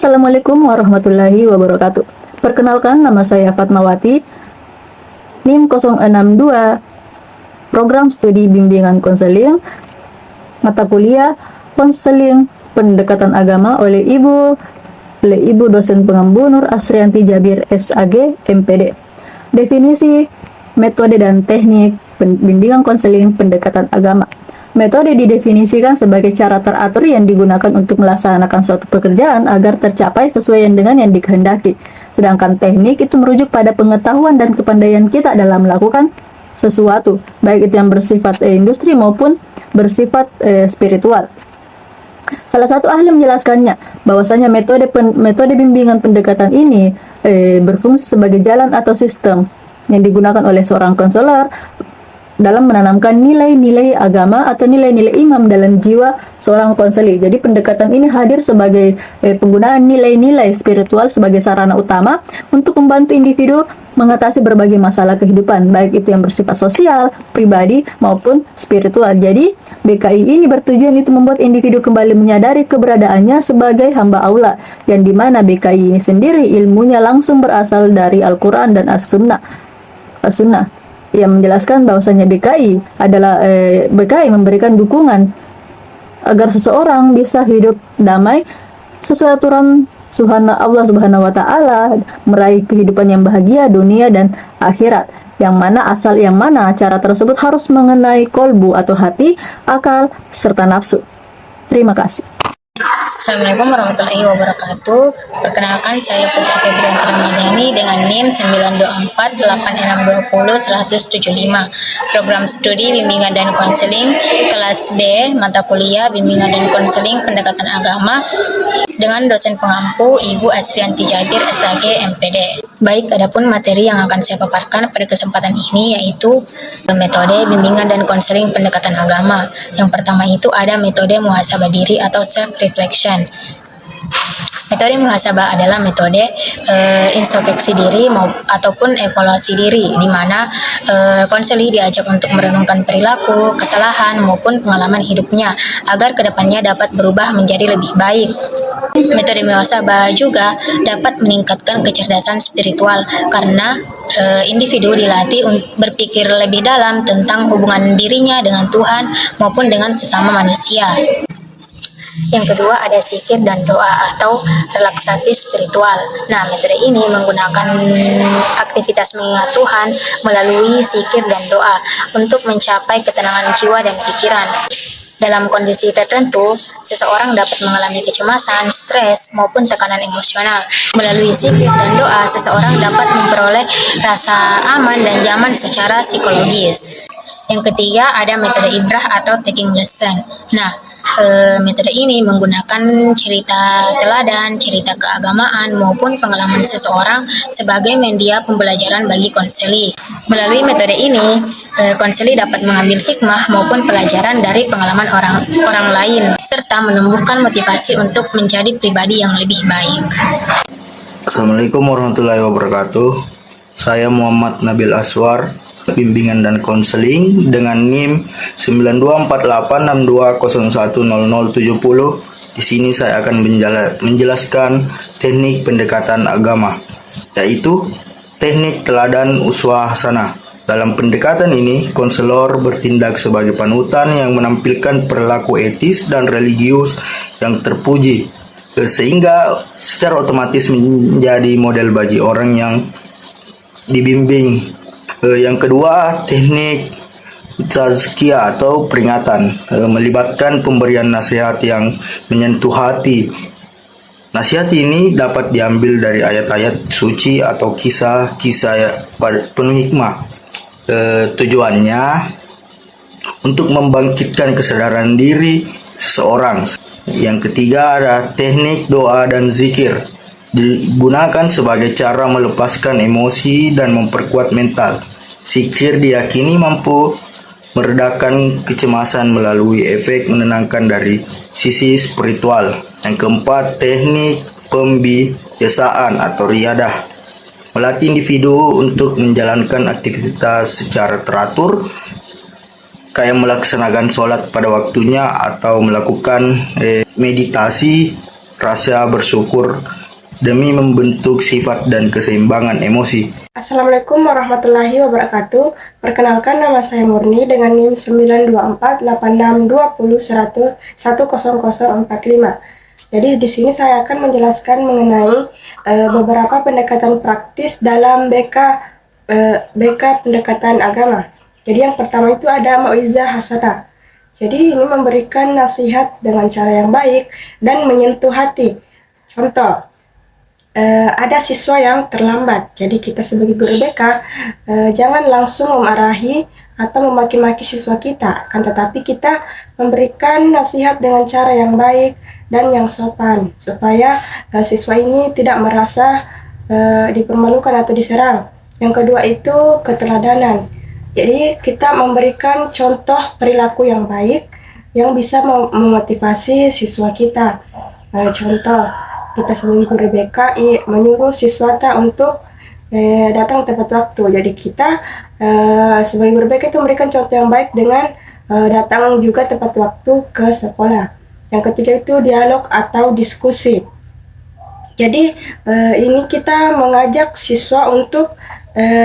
Assalamualaikum warahmatullahi wabarakatuh. Perkenalkan, nama saya Fatmawati, NIM 062, Program Studi Bimbingan Konseling, Mata Kuliah Konseling Pendekatan Agama oleh Ibu Dosen Pengembu Nur Asrianti Jabir SAG MPD. Definisi, metode dan teknik bimbingan konseling pendekatan agama. Metode didefinisikan sebagai cara teratur yang digunakan untuk melaksanakan suatu pekerjaan agar tercapai sesuai dengan yang dikehendaki. Sedangkan teknik itu merujuk pada pengetahuan dan kepandaian kita dalam melakukan sesuatu, baik itu yang bersifat industri maupun bersifat spiritual. Salah satu ahli menjelaskannya bahwasanya metode bimbingan pendekatan ini berfungsi sebagai jalan atau sistem yang digunakan oleh seorang konselor dalam menanamkan nilai-nilai agama atau nilai-nilai imam dalam jiwa seorang konseli. Jadi pendekatan ini hadir sebagai penggunaan nilai-nilai spiritual sebagai sarana utama untuk membantu individu mengatasi berbagai masalah kehidupan, baik itu yang bersifat sosial, pribadi, maupun spiritual. Jadi BKI ini bertujuan itu membuat individu kembali menyadari keberadaannya sebagai hamba Allah, yang dimana BKI ini sendiri ilmunya langsung berasal dari Al-Quran dan As-Sunnah, yang menjelaskan bahwasanya BKI memberikan dukungan agar seseorang bisa hidup damai sesuai aturan Allah Subhanahu wa taala, meraih kehidupan yang bahagia dunia dan akhirat. Yang mana cara tersebut harus mengenai kolbu atau hati, akal serta nafsu. Terima kasih. Assalamualaikum warahmatullahi wabarakatuh. Perkenalkan, saya Putri Febrianti Ramadhani dengan NIM 92486201175. Program Studi Bimbingan dan Konseling kelas B, Mata Kuliah Bimbingan dan Konseling Pendekatan Agama dengan dosen pengampu Ibu Asrianti Jabir SAG MPD. Baik, adapun materi yang akan saya paparkan pada kesempatan ini yaitu metode bimbingan dan konseling pendekatan agama. Yang pertama itu ada metode muhasabah diri atau self reflection. Metode muhasabah adalah metode introspeksi diri ataupun evaluasi diri, di mana konseli diajak untuk merenungkan perilaku, kesalahan maupun pengalaman hidupnya agar kedepannya dapat berubah menjadi lebih baik. Metode muhasabah juga dapat meningkatkan kecerdasan spiritual karena individu dilatih untuk berpikir lebih dalam tentang hubungan dirinya dengan Tuhan maupun dengan sesama manusia. Yang kedua ada zikir dan doa atau relaksasi spiritual. Nah, metode ini menggunakan aktivitas mengingat Tuhan melalui zikir dan doa untuk mencapai ketenangan jiwa dan pikiran. Dalam kondisi tertentu, seseorang dapat mengalami kecemasan, stres, maupun tekanan emosional. Melalui zikir dan doa, seseorang dapat memperoleh rasa aman dan nyaman secara psikologis. Yang ketiga ada metode ibrah atau taking lesson. Nah, metode ini menggunakan cerita teladan, cerita keagamaan, maupun pengalaman seseorang sebagai media pembelajaran bagi konseli. Melalui metode ini, konseli dapat mengambil hikmah maupun pelajaran dari pengalaman orang lain, serta menumbuhkan motivasi untuk menjadi pribadi yang lebih baik. Assalamualaikum warahmatullahi wabarakatuh. Saya Muhammad Nabil Aswar, bimbingan dan konseling dengan NIM 924862010070. Di sini saya akan menjelaskan teknik pendekatan agama, yaitu teknik teladan uswah hasanah. Dalam pendekatan ini, konselor bertindak sebagai panutan yang menampilkan perilaku etis dan religius yang terpuji, sehingga secara otomatis menjadi model bagi orang yang dibimbing. Yang kedua, teknik tazkiyah atau peringatan, melibatkan pemberian nasihat yang menyentuh hati. Nasihat ini dapat diambil dari ayat-ayat suci atau kisah-kisah penuh hikmah. Tujuannya untuk membangkitkan kesadaran diri seseorang. Yang ketiga ada teknik doa dan zikir, digunakan sebagai cara melepaskan emosi dan memperkuat mental. Zikir diyakini mampu meredakan kecemasan melalui efek menenangkan dari sisi spiritual. Yang keempat, teknik pembiasaan atau riyadah, melatih individu untuk menjalankan aktivitas secara teratur, kayak melaksanakan sholat pada waktunya atau melakukan meditasi rasa bersyukur demi membentuk sifat dan keseimbangan emosi. Assalamualaikum warahmatullahi wabarakatuh. Perkenalkan, nama saya Murni dengan NIM 9248620110045. Jadi di sini saya akan menjelaskan mengenai beberapa pendekatan praktis dalam BK pendekatan agama. Jadi yang pertama itu ada mauizah hasanah. Jadi ini memberikan nasihat dengan cara yang baik dan menyentuh hati. Contoh, ada siswa yang terlambat. Jadi kita sebagai guru BK jangan langsung memarahi atau memaki-maki siswa kita, akan tetapi kita memberikan nasihat dengan cara yang baik dan yang sopan supaya siswa ini tidak merasa dipermalukan atau diserang. Yang kedua itu keteladanan. Jadi kita memberikan contoh perilaku yang baik yang bisa memotivasi siswa kita. Contoh, kita sebagai guru BK menyuruh siswa untuk datang tepat waktu. Jadi kita sebagai guru BK itu memberikan contoh yang baik dengan datang juga tepat waktu ke sekolah. Yang ketiga itu dialog atau diskusi. Jadi ini kita mengajak siswa untuk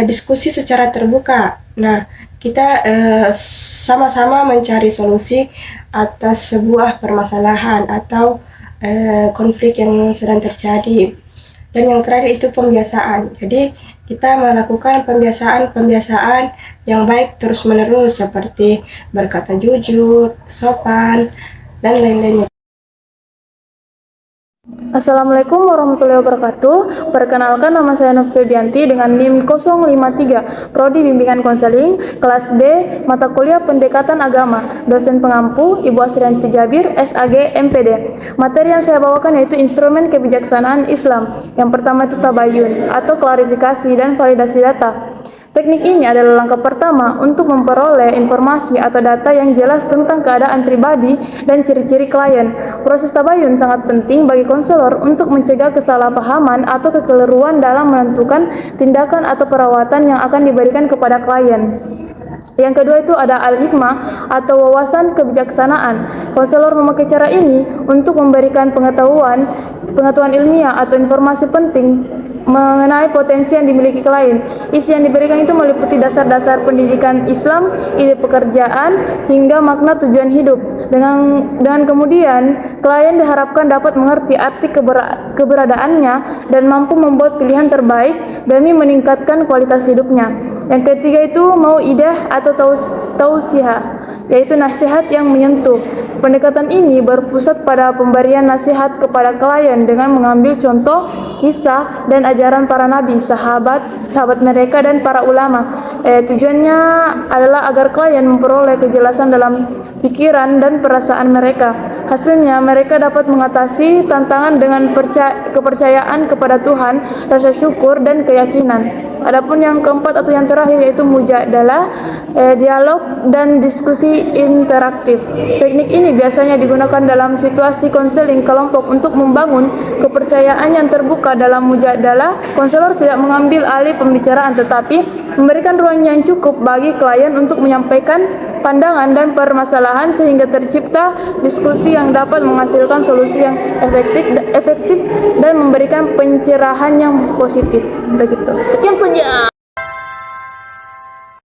diskusi secara terbuka. Nah, kita sama-sama mencari solusi atas sebuah permasalahan atau konflik yang sedang terjadi. Dan yang terakhir itu pembiasaan. Jadi kita melakukan pembiasaan yang baik terus-menerus seperti berkata jujur, sopan, dan lain-lainnya. Assalamualaikum warahmatullahi wabarakatuh. Perkenalkan, nama saya Nur Febianti dengan NIM 053, Prodi Bimbingan Konseling, kelas B, mata kuliah Pendekatan Agama, dosen pengampu Ibu Asrianti Jabir, SAG, MPD. Materi yang saya bawakan yaitu instrumen kebijaksanaan Islam. Yang pertama itu tabayun atau klarifikasi dan validasi data. Teknik ini adalah langkah pertama untuk memperoleh informasi atau data yang jelas tentang keadaan pribadi dan ciri-ciri klien. Proses tabayun sangat penting bagi konselor untuk mencegah kesalahpahaman atau kekeliruan dalam menentukan tindakan atau perawatan yang akan diberikan kepada klien. Yang kedua itu ada al-hikmah atau wawasan kebijaksanaan. Konselor memakai cara ini untuk memberikan pengetahuan ilmiah atau informasi penting mengenai potensi yang dimiliki klien. Isi yang diberikan itu meliputi dasar-dasar pendidikan Islam, ide pekerjaan, hingga makna tujuan hidup. Dengan kemudian, klien diharapkan dapat mengerti arti keberadaannya dan mampu membuat pilihan terbaik demi meningkatkan kualitas hidupnya. Yang ketiga itu mau'idah atau tausiyah, yaitu nasihat yang menyentuh. Pendekatan ini berpusat pada pemberian nasihat kepada klien dengan mengambil contoh, kisah, dan ajaran para nabi, sahabat mereka, dan para ulama. Tujuannya adalah agar klien memperoleh kejelasan dalam pikiran dan perasaan mereka. Hasilnya, mereka dapat mengatasi tantangan dengan kepercayaan kepada Tuhan, rasa syukur, dan keyakinan. Adapun yang keempat atau yang terakhir yaitu mujadalah, dialog dan diskusi interaktif. Teknik ini biasanya digunakan dalam situasi konseling kelompok untuk membangun kepercayaan yang terbuka. Dalam mujadalah, konselor tidak mengambil alih pembicaraan tetapi memberikan ruang yang cukup bagi klien untuk menyampaikan pandangan dan permasalahan sehingga tercipta diskusi yang dapat menghasilkan solusi yang efektif dan memberikan pencerahan yang positif. Begitu. Sekian saja.